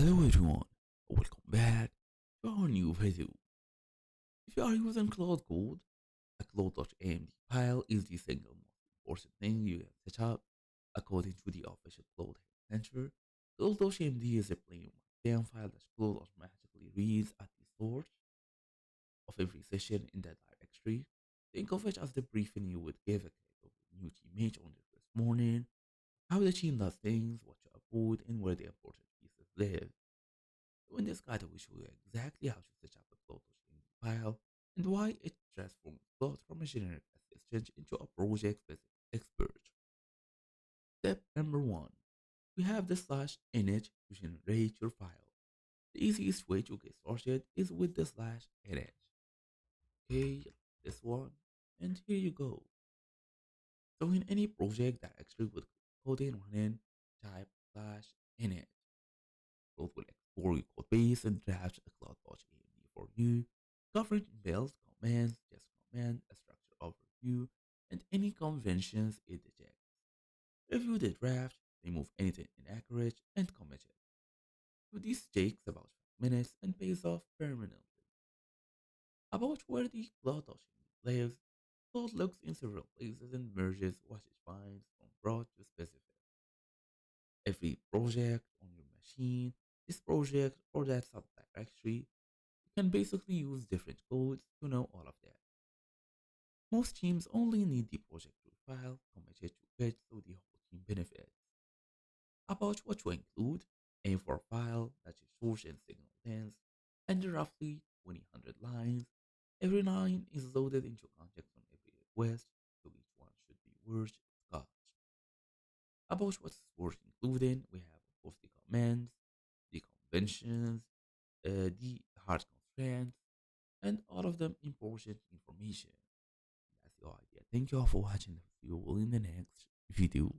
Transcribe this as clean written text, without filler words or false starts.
Hello everyone, welcome back to our new video. If you are using Cloud Code, a Cloud.md file is the single most important thing you can set up according to the official Cloud Center. Cloud.md is a plain one file that Cloud automatically reads at the source of every session in the directory. Think of it as the briefing you would give a kid of a new teammate on their first morning, how the team does things, what to avoid, and where the important pieces live. So in this guide, I will show you exactly how to set up a Cloud.md file and why it transforms Cloud from a generic assistant into a project-specific expert. Step number one, we have the slash init to generate your file. The easiest way to get started is with the slash init. Okay, this one, and here you go. So in any project that actually would code in running, type slash init. Cloud will explore your code base and draft a cloud.amd for you, covering build commands, just command, a structure overview, and any conventions it detects. Review the draft, remove anything inaccurate, and commit it. So this takes about 5 minutes and pays off permanently. About where the cloud.amd lives, Cloud looks in several places and merges what it finds from broad to specific. Every project on your machine, this project or that subdirectory, you can basically use different codes to know all of that. Most teams only need the project root file committed to it so the whole team benefits. About what to include, aim for a file that is source and signal dense and roughly 2000 lines. Every line is loaded into context on every request, so each one should be worth its cost. About what's worth including, we have of course the commands, the conventions, the hard constraints, and all of them important information. That's the idea. Thank you all for watching. See you all in the next video.